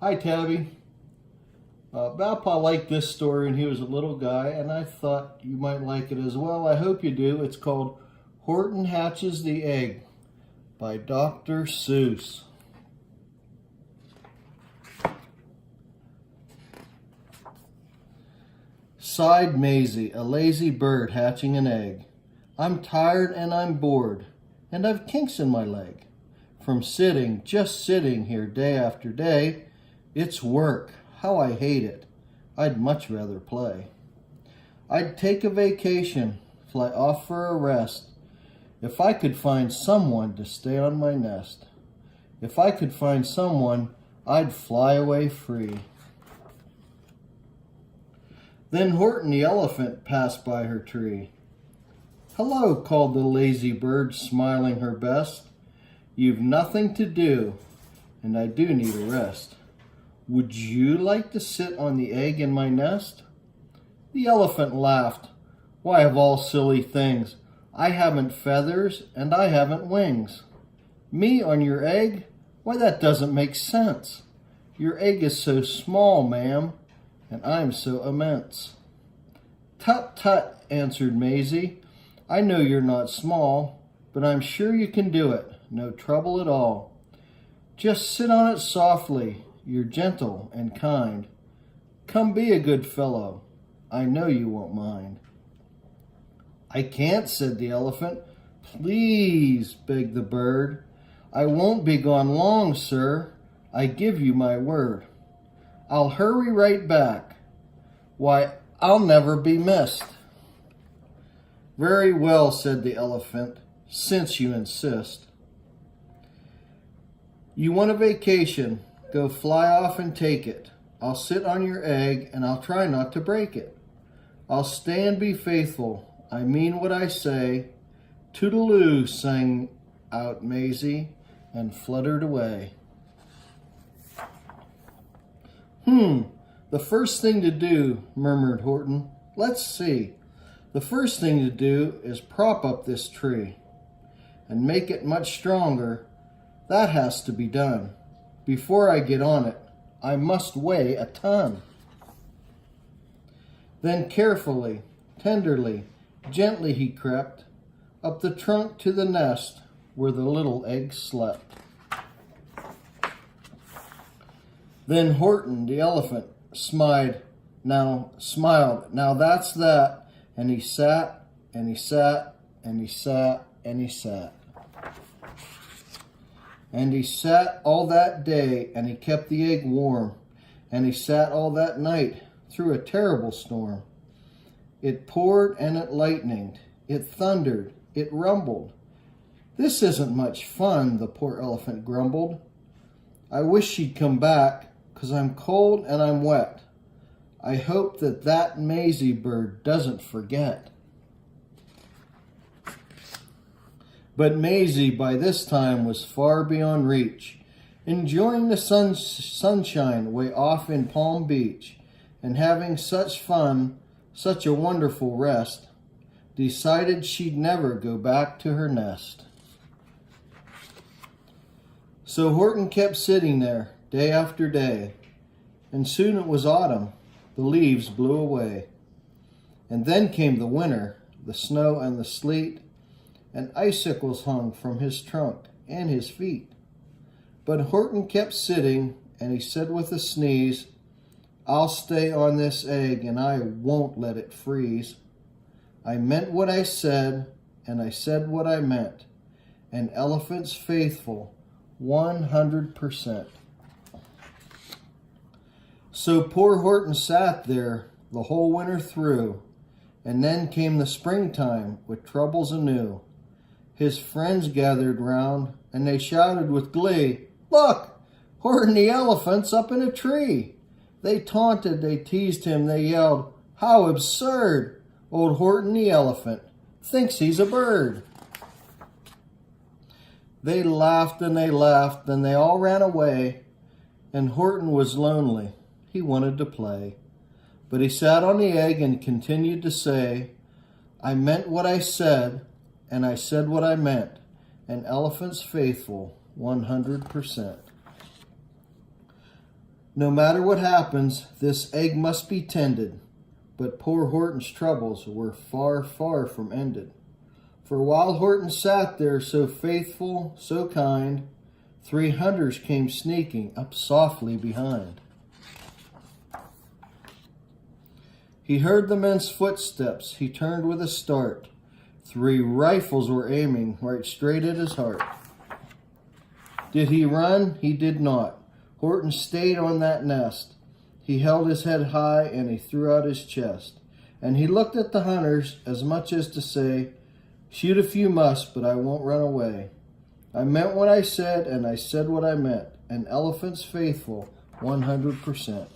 Hi, Tabby. Valpa liked this story when he was a little guy, and I thought you might like it as well. I hope you do. It's called Horton Hatches the Egg by Dr. Seuss. Sighed Maisie, a lazy bird hatching an egg. I'm tired and I'm bored, and I've kinks in my leg. From sitting, just sitting here day after day. It's work. How I hate it. I'd much rather play. I'd take a vacation, fly off for a rest, if I could find someone to stay on my nest. If I could find someone, I'd fly away free. Then Horton the elephant passed by her tree. Hello, called the lazy bird, smiling her best. You've nothing to do, and I do need a rest. Would you like to sit on the egg in my nest? The elephant laughed. Why, of all silly things, I haven't feathers and I haven't wings. Me on your egg? Why, that doesn't make sense. Your egg is so small, ma'am, and I'm so immense. Tut, tut, answered Maisie. I know you're not small, but I'm sure you can do it. No trouble at all. Just sit on it softly. You're gentle and kind. Come be a good fellow. I know you won't mind. I can't, said the elephant. Please, begged the bird. I won't be gone long, sir. I give you my word. I'll hurry right back. Why, I'll never be missed. Very well, said the elephant, since you insist. You want a vacation. Go fly off and take it. I'll sit on your egg and I'll try not to break it. I'll stay and be faithful. I mean what I say. Toodaloo, sang out Maisie and fluttered away. The first thing to do, murmured Horton. Let's see. The first thing to do is prop up this tree and make it much stronger. That has to be done. Before I get on it, I must weigh a ton. Then carefully, tenderly, gently he crept up the trunk to the nest where the little egg slept. Then Horton the elephant smiled. Now that's that. And he sat, and he sat, and he sat, and he sat. And he sat all that day, and he kept the egg warm. And he sat all that night through a terrible storm. It poured and it lightened. It thundered. It rumbled. This isn't much fun, the poor elephant grumbled. I wish she'd come back, 'cause I'm cold and I'm wet. I hope that Maisie bird doesn't forget. But Maisie by this time was far beyond reach, enjoying the sunshine way off in Palm Beach, and having such fun, such a wonderful rest, decided she'd never go back to her nest. So Horton kept sitting there day after day, and soon it was autumn. The leaves blew away. And then came the winter, the snow and the sleet, and icicles hung from his trunk and his feet. But Horton kept sitting, and he said with a sneeze, I'll stay on this egg, and I won't let it freeze. I meant what I said, and I said what I meant. An elephant's faithful, 100%. So poor Horton sat there the whole winter through, and then came the springtime with troubles anew. His friends gathered round, and they shouted with glee, Look, Horton the elephant's up in a tree. They taunted, they teased him, they yelled, How absurd! Old Horton the elephant thinks he's a bird. They laughed, and they all ran away, and Horton was lonely. He wanted to play. But he sat on the egg and continued to say, I meant what I said, and I said what I meant. An elephant's faithful, 100%. No matter what happens, this egg must be tended. But poor Horton's troubles were far, far from ended. For while Horton sat there so faithful, so kind, 3 hunters came sneaking up softly behind. He heard the men's footsteps. He turned with a start. 3 rifles were aiming right straight at his heart. Did he run? He did not. Horton stayed on that nest. He held his head high and he threw out his chest. And he looked at the hunters as much as to say, shoot if you must, but I won't run away. I meant what I said and I said what I meant. An elephant's faithful 100%.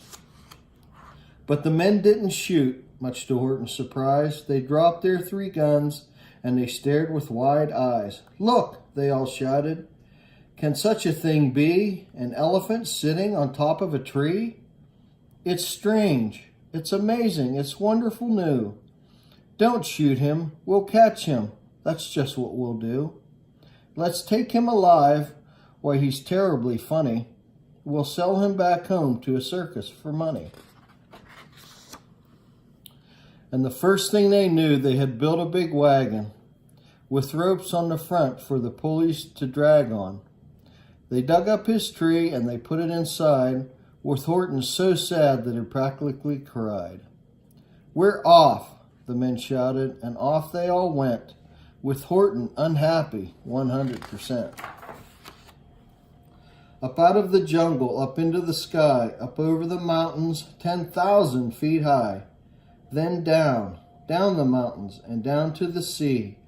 But the men didn't shoot, much to Horton's surprise. They dropped their 3 guns and they stared with wide eyes. Look, they all shouted. Can such a thing be? An elephant sitting on top of a tree? It's strange. It's amazing. It's wonderful new. Don't shoot him. We'll catch him. That's just what we'll do. Let's take him alive. Why, he's terribly funny. We'll sell him back home to a circus for money. And the first thing they knew, they had built a big wagon with ropes on the front for the pulleys to drag on. They dug up his tree and they put it inside, with Horton so sad that he practically cried. We're off, the men shouted, and off they all went, with Horton unhappy 100%. Up out of the jungle, up into the sky, up over the mountains, 10,000 feet high. Then down, down the mountains, and down to the sea,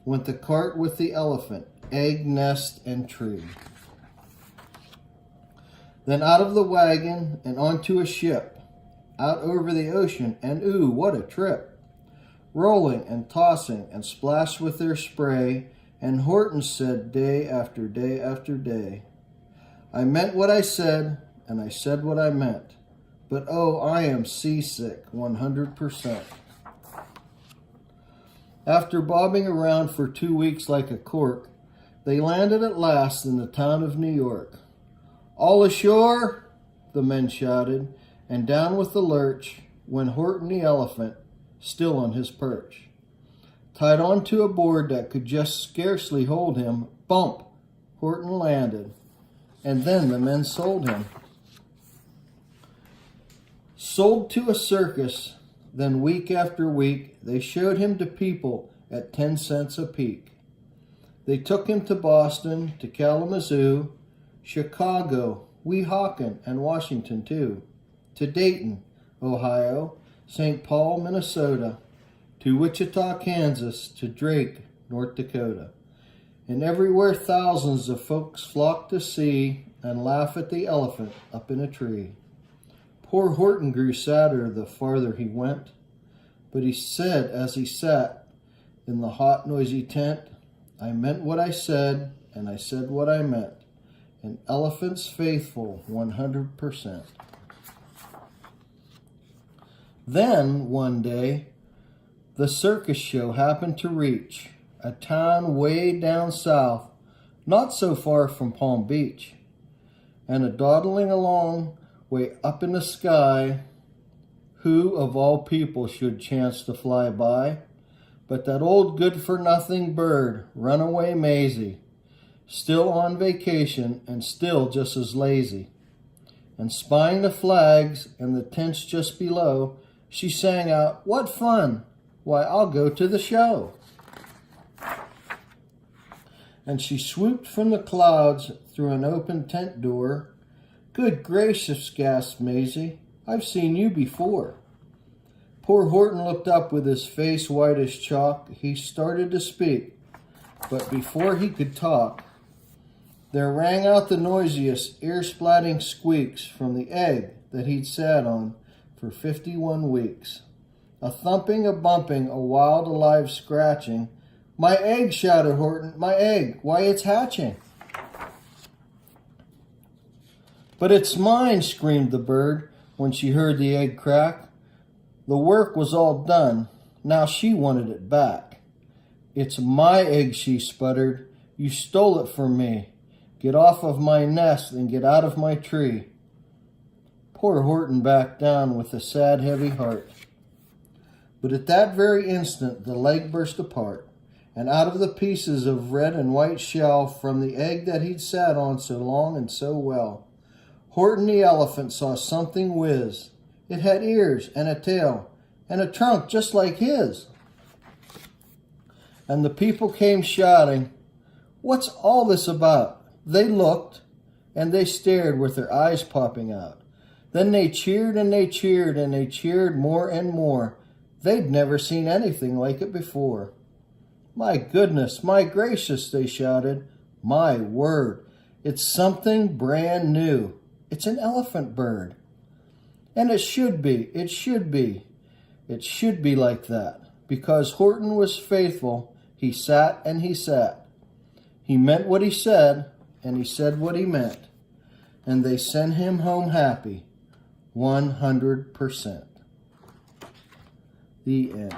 went the cart with the elephant, egg, nest, and tree. Then out of the wagon and onto a ship, out over the ocean, and ooh, what a trip! Rolling and tossing and splashed with their spray, and Horton said day after day after day, I meant what I said, and I said what I meant, but oh, I am seasick 100%. After bobbing around for 2 weeks like a cork, they landed at last in the town of New York. All ashore, the men shouted, and down with the lurch went Horton the elephant, still on his perch. Tied onto a board that could just scarcely hold him, bump, Horton landed, and then the men sold him. Sold to a circus, then week after week, they showed him to people at 10 cents a peek. They took him to Boston, to Kalamazoo, Chicago, Weehawken, and Washington too, to Dayton, Ohio, St. Paul, Minnesota, to Wichita, Kansas, to Drake, North Dakota. And everywhere thousands of folks flocked to see and laugh at the elephant up in a tree. Poor Horton grew sadder the farther he went, but he said as he sat in the hot, noisy tent, I meant what I said, and I said what I meant. An elephant's faithful 100%. Then, one day, the circus show happened to reach a town way down south, not so far from Palm Beach. And a dawdling along way up in the sky, who of all people should chance to fly by, but that old good-for-nothing bird, Runaway Maisie, still on vacation and still just as lazy. And spying the flags and the tents just below, she sang out, what fun! Why, I'll go to the show. And she swooped from the clouds through an open tent door. Good gracious, gasped Maisie, I've seen you before. Poor Horton looked up with his face white as chalk. He started to speak, but before he could talk, there rang out the noisiest, ear-splatting squeaks from the egg that he'd sat on for 51 weeks. A thumping, a bumping, a wild, alive scratching. My egg, shouted Horton, my egg, why it's hatching. But it's mine, screamed the bird when she heard the egg crack. The work was all done, now she wanted it back. It's my egg, she sputtered, you stole it from me. Get off of my nest and get out of my tree. Poor Horton backed down with a sad, heavy heart. But at that very instant the leg burst apart, and out of the pieces of red and white shell from the egg that he'd sat on so long and so well, Horton the elephant saw something whiz. It had ears and a tail and a trunk just like his. And the people came shouting, "What's all this about?" They looked, and they stared with their eyes popping out. Then they cheered and they cheered and they cheered more and more. They'd never seen anything like it before. "My goodness, my gracious," they shouted. "My word, it's something brand new. It's an elephant bird. And it should be, it should be. It should be like that. Because Horton was faithful, he sat and he sat. He meant what he said, and he said what he meant. And they sent him home happy, 100%. The end.